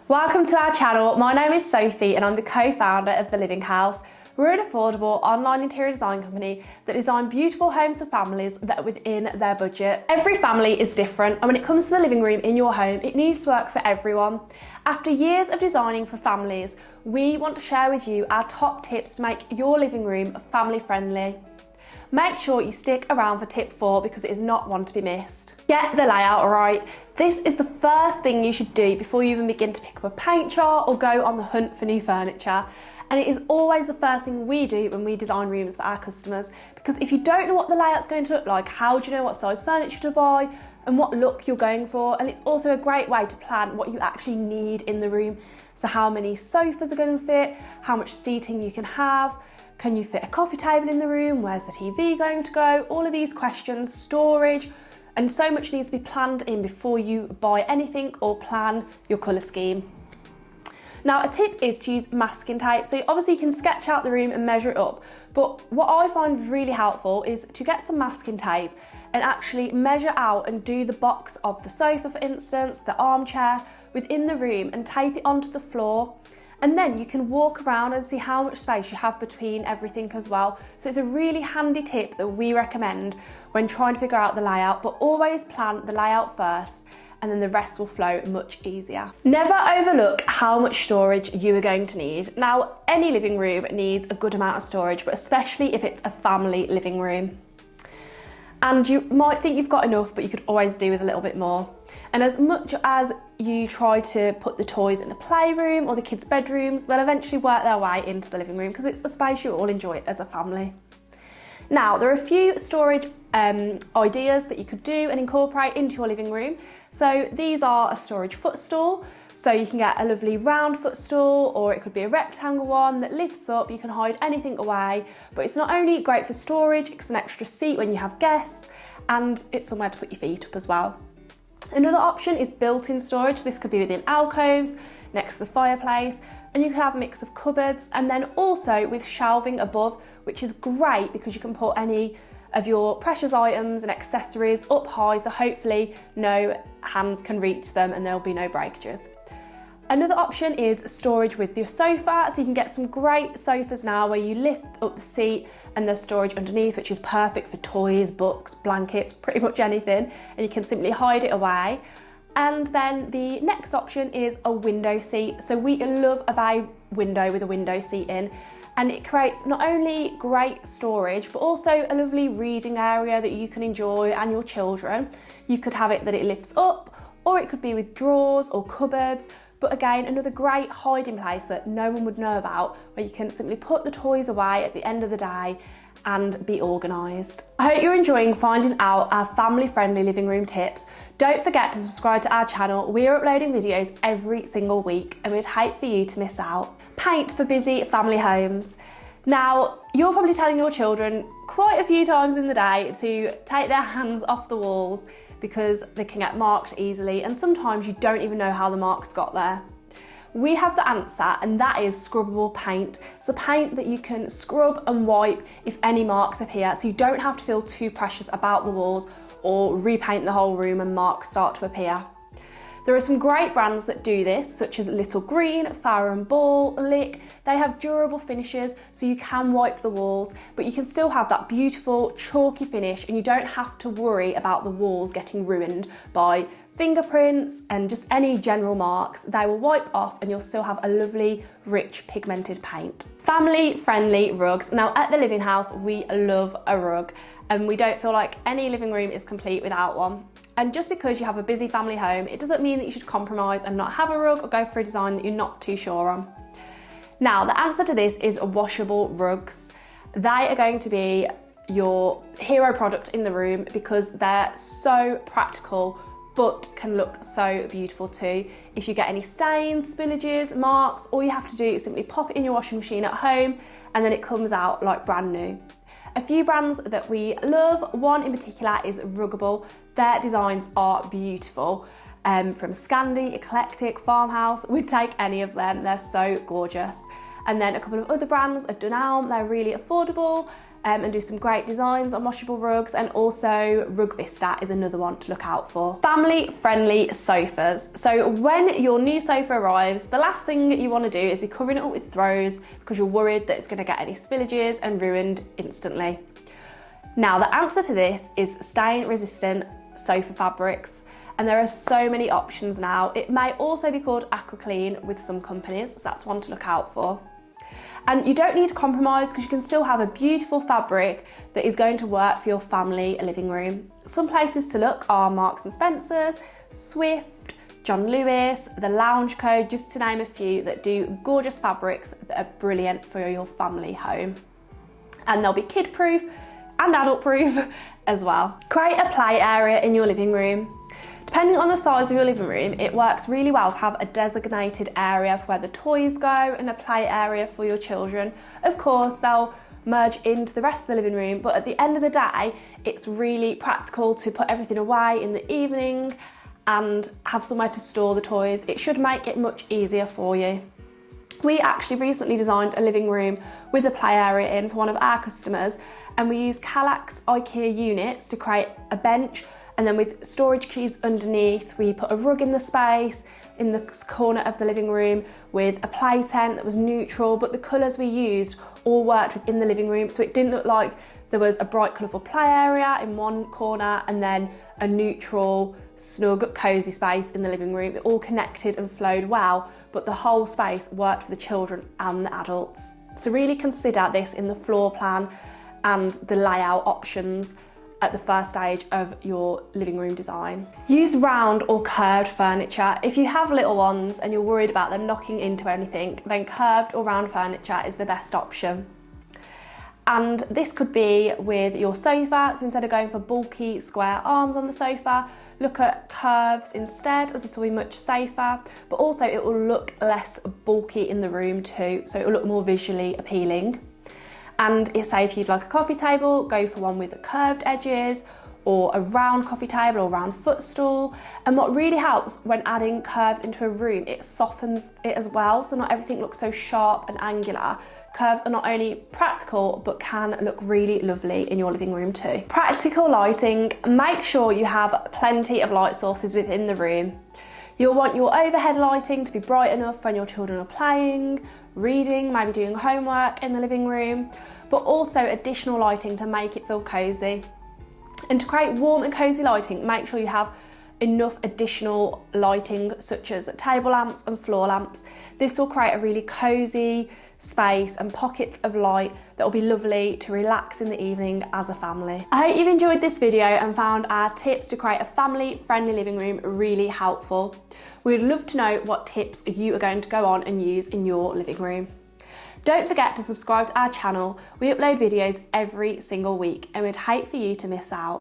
Welcome to our channel. My name is Sophie and I'm the co-founder of The Living House. We're an affordable online interior design company that design beautiful homes for families that are within their budget. Every family is different, and when it comes to the living room in your home, it needs to work for everyone. After years of designing for families, we want to share with you our top tips to make your living room family friendly. Make sure you stick around for tip 4 because it is not one to be missed. Get the layout right. This is the first thing you should do before you even begin to pick up a paint jar or go on the hunt for new furniture. And it is always the first thing we do when we design rooms for our customers, because if you don't know what the layout's going to look like, how do you know what size furniture to buy and what look you're going for? And it's also a great way to plan what you actually need in the room. So how many sofas are going to fit, how much seating you can have, can you fit a coffee table in the room, where's the TV going to go? All of these questions, storage, and so much needs to be planned in before you buy anything or plan your colour scheme. Now, a tip is to use masking tape. So obviously you can sketch out the room and measure it up, but what I find really helpful is to get some masking tape and actually measure out and do the box of the sofa, for instance, the armchair within the room, and tape it onto the floor. And then you can walk around and see how much space you have between everything as well. So it's a really handy tip that we recommend when trying to figure out the layout, but always plan the layout first and then the rest will flow much easier. Never overlook how much storage you are going to need. Now, any living room needs a good amount of storage, but especially if it's a family living room. And you might think you've got enough, but you could always do with a little bit more. And as much as you try to put the toys in the playroom or the kids' bedrooms, they'll eventually work their way into the living room because it's the space you all enjoy as a family. Now, there are a few storage ideas that you could do and incorporate into your living room. So these are a storage footstool. So you can get a lovely round footstool, or it could be a rectangle one that lifts up. You can hide anything away, but it's not only great for storage, it's an extra seat when you have guests, and it's somewhere to put your feet up as well. Another option is built-in storage. This could be within alcoves, next to the fireplace, and you can have a mix of cupboards, and then also with shelving above, which is great because you can put any of your precious items and accessories up high, so hopefully no hands can reach them and there'll be no breakages. Another option is storage with your sofa. So you can get some great sofas now where you lift up the seat and there's storage underneath, which is perfect for toys, books, blankets, pretty much anything, and you can simply hide it away. And then the next option is a window seat. So we love a bay window with a window seat in, and it creates not only great storage, but also a lovely reading area that you can enjoy and your children. You could have it that it lifts up, or it could be with drawers or cupboards. But again, another great hiding place that no one would know about, where you can simply put the toys away at the end of the day and be organised. I hope you're enjoying finding out our family-friendly living room tips. Don't forget to subscribe to our channel. We are uploading videos every single week and we'd hate for you to miss out. Paint for busy family homes. Now, you're probably telling your children quite a few times in the day to take their hands off the walls because they can get marked easily, and sometimes you don't even know how the marks got there. We have the answer, and that is scrubbable paint. It's a paint that you can scrub and wipe if any marks appear, so you don't have to feel too precious about the walls or repaint the whole room and marks start to appear. There are some great brands that do this, such as Little Green, Farrow & Ball, Lick. They have durable finishes, so you can wipe the walls, but you can still have that beautiful chalky finish, and you don't have to worry about the walls getting ruined by fingerprints and just any general marks. They will wipe off and you'll still have a lovely, rich, pigmented paint. Family-friendly rugs. Now, at the Living House, we love a rug, and we don't feel like any living room is complete without one. And just because you have a busy family home, it doesn't mean that you should compromise and not have a rug or go for a design that you're not too sure on. Now, the answer to this is washable rugs. They are going to be your hero product in the room because they're so practical, but can look so beautiful too. If you get any stains, spillages, marks, all you have to do is simply pop it in your washing machine at home and then it comes out like brand new. A few brands that we love, one in particular is Ruggable. Their designs are beautiful. From Scandi, Eclectic, Farmhouse, we'd take any of them, they're so gorgeous. And then a couple of other brands are Dunelm, they're really affordable. and do some great designs on washable rugs, and also Rug Vista is another one to look out for. Family friendly sofas. So when your new sofa arrives, the last thing you want to do is be covering it up with throws because you're worried that it's going to get any spillages and ruined instantly. Now the answer to this is stain resistant sofa fabrics, and there are so many options now. It may also be called AquaClean with some companies, so that's one to look out for. And you don't need to compromise because you can still have a beautiful fabric that is going to work for your family living room. Some places to look are Marks and Spencer's, Swift, John Lewis, the Lounge Co, just to name a few that do gorgeous fabrics that are brilliant for your family home. And they'll be kid proof and adult proof as well. Create a play area in your living room. Depending on the size of your living room, it works really well to have a designated area for where the toys go and a play area for your children. Of course, they'll merge into the rest of the living room, but at the end of the day, it's really practical to put everything away in the evening and have somewhere to store the toys. It should make it much easier for you. We actually recently designed a living room with a play area in for one of our customers, and we used Kallax IKEA units to create a bench, and then with storage cubes underneath, we put a rug in the space in the corner of the living room with a play tent that was neutral, but the colours we used all worked within the living room, so it didn't look like there was a bright colourful play area in one corner and then a neutral, snug, cosy space in the living room. It all connected and flowed well, but the whole space worked for the children and the adults. So really consider this in the floor plan and the layout options at the first stage of your living room design. Use round or curved furniture. If you have little ones and you're worried about them knocking into anything, then curved or round furniture is the best option. And this could be with your sofa, so instead of going for bulky square arms on the sofa, look at curves instead, as this will be much safer, but also it will look less bulky in the room too, so it will look more visually appealing. And say if you'd like a coffee table, go for one with curved edges, or a round coffee table or round footstool. And what really helps when adding curves into a room, it softens it as well, so not everything looks so sharp and angular. Curves are not only practical, but can look really lovely in your living room too. Practical lighting. Make sure you have plenty of light sources within the room. You'll want your overhead lighting to be bright enough when your children are playing, reading, maybe doing homework in the living room, but also additional lighting to make it feel cosy. And to create warm and cosy lighting, make sure you have enough additional lighting such as table lamps and floor lamps. This will create a really cosy space and pockets of light that will be lovely to relax in the evening as a family. I hope you've enjoyed this video and found our tips to create a family friendly living room really helpful. We'd love to know what tips you are going to go on and use in your living room. Don't forget to subscribe to our channel. We upload videos every single week and we'd hate for you to miss out.